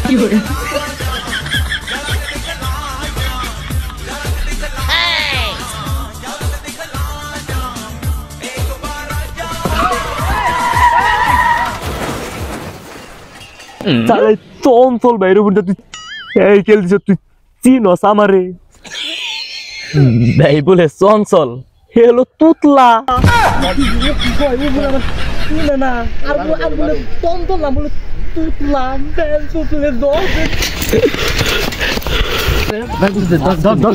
কি করে তাহলে চঞ্চল বাইরে বলতে তুই এই খেলছিস তুই চিনস আমারে ভাই বলে চঞ্চল হেলো তুতলা না আর বলে চঞ্চল না বলে তুতলা দল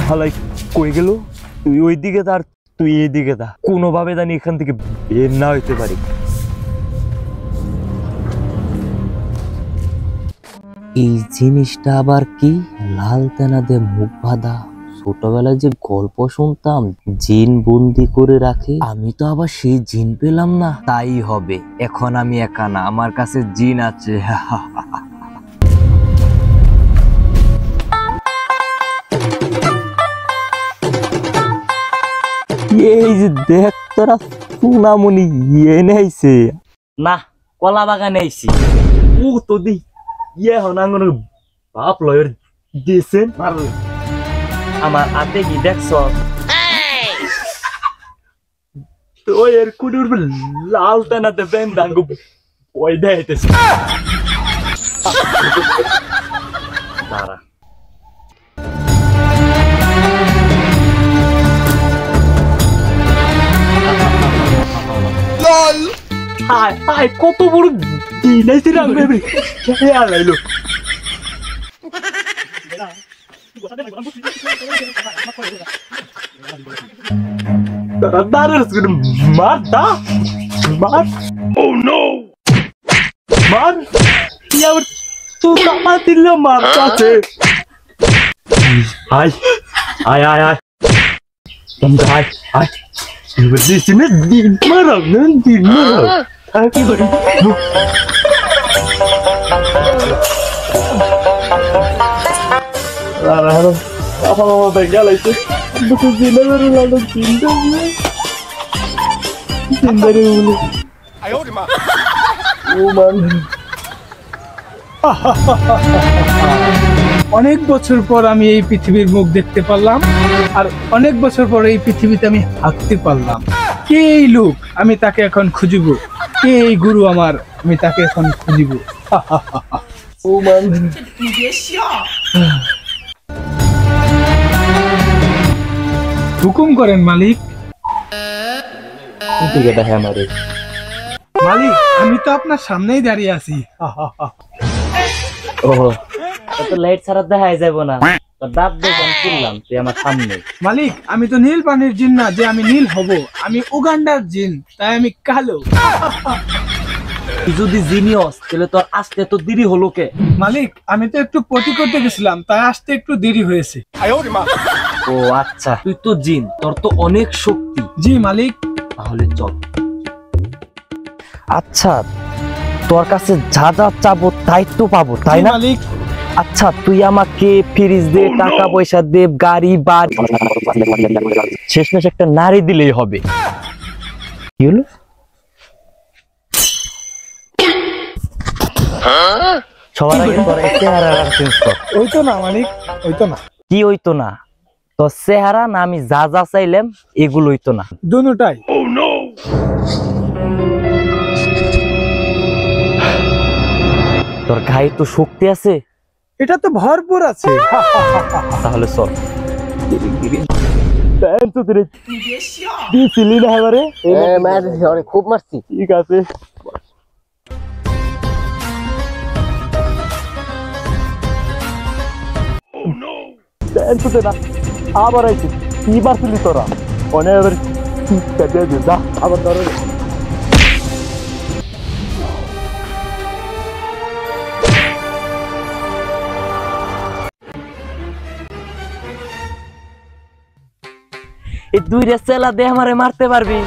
হালাই কই গেল তুই ওই দিকে তার তুই এই দিকে তা কোনোভাবে জানি এখান থেকে বের না হইতে পারি এই জিনিসটা আবার কি লাল তেনা দে মুখ বাঁধা ছোটবেলায় যে গল্প শুনতাম জিন বন্দি করে রাখে আমি তো আবার সেই জিন পেলাম না তাই হবে এখন আমি একা না আমার কাছে জিন আছে এই যে দেখ তোরা সোনামণি এনেছে না কলা বাগানে আইছি ও তো দি হনাঙ্গন বাপ লয়ের দিয়েছেন আমার হাতে কি দেখছ ওই এর কুডুর লাল টানাতে বেন দাঙ্গু ওই দেখাইতেছে দাঁড়া হাই হাই কত বড় দিনাইছে রে আমি কে আলাইলো দাঁড়ার মার দা মার ও নো মার ইয়ার তুই কামা দিল মার কাছে হাই হাই হাই হাই তুমি হাই হাই দিছিনে দিন মারাও না দিন মারাও কি করি আরে হ্যালো আপা মামা বেঙ্গা লাইছে দুটো দিনে মেরে লালো চিন্তা চিন্তারে বলে ও মান অনেক বছর পর আমি এই পৃথিবীর মুখ দেখতে পারলাম আর অনেক বছর পর এই পৃথিবীতে আমি হাঁটতে পারলাম কে এই লোক আমি তাকে এখন খুঁজিব কে এই গুরু আমার আমি তাকে এখন খুঁজিব ও মান হুকুম করেন মালিক ঠিক আছে আমারে মালিক আমি তো আপনার সামনেই দাঁড়িয়ে আছি ও তো লাইট ছাড়া দেখাই যাবো না তোর দাঁত দেখলাম তুললাম তুই আমার সামনে মালিক আমি তো নীল পানির জিন না যে আমি নীল হব আমি উগান্ডার জিন তাই আমি কালো তুই যদি জিনিয়স তাহলে তোর আসতে তো দেরি হলো কে মালিক আমি তো একটু পটি করতে গেছিলাম তাই আসতে একটু দেরি হয়েছে ও আচ্ছা তুই তো জিন তোর তো অনেক শক্তি জি মালিক তাহলে চল আচ্ছা তোর কাছে যা যা চাবো তাই তো পাবো তাই না মালিক আচ্ছা তুই আমাকে ফ্রিজ দে টাকা পয়সা দে গাড়ি বাড়ি শেষমেশ একটা নারী দিলেই হবে কি হলো সবার আগে তোর চেহারা চেঞ্জ কর ওই তো না মালিক ওই তো না কি হইতো না তোর চেহারা না আমি যা যা চাইলাম এগুলো হইতো না দুটোটাই তোর গায়ে তো শক্তি আছে এটা তো ভরপুর আছে তাহলে চল দিয়েছিলি না এবারে খুব মারছি ঠিক আছে আবার আইছি কি বারছিলি তোরা অনেক আবার ধরো এই দুইটা চেলা দে আমারে মারতে পারবি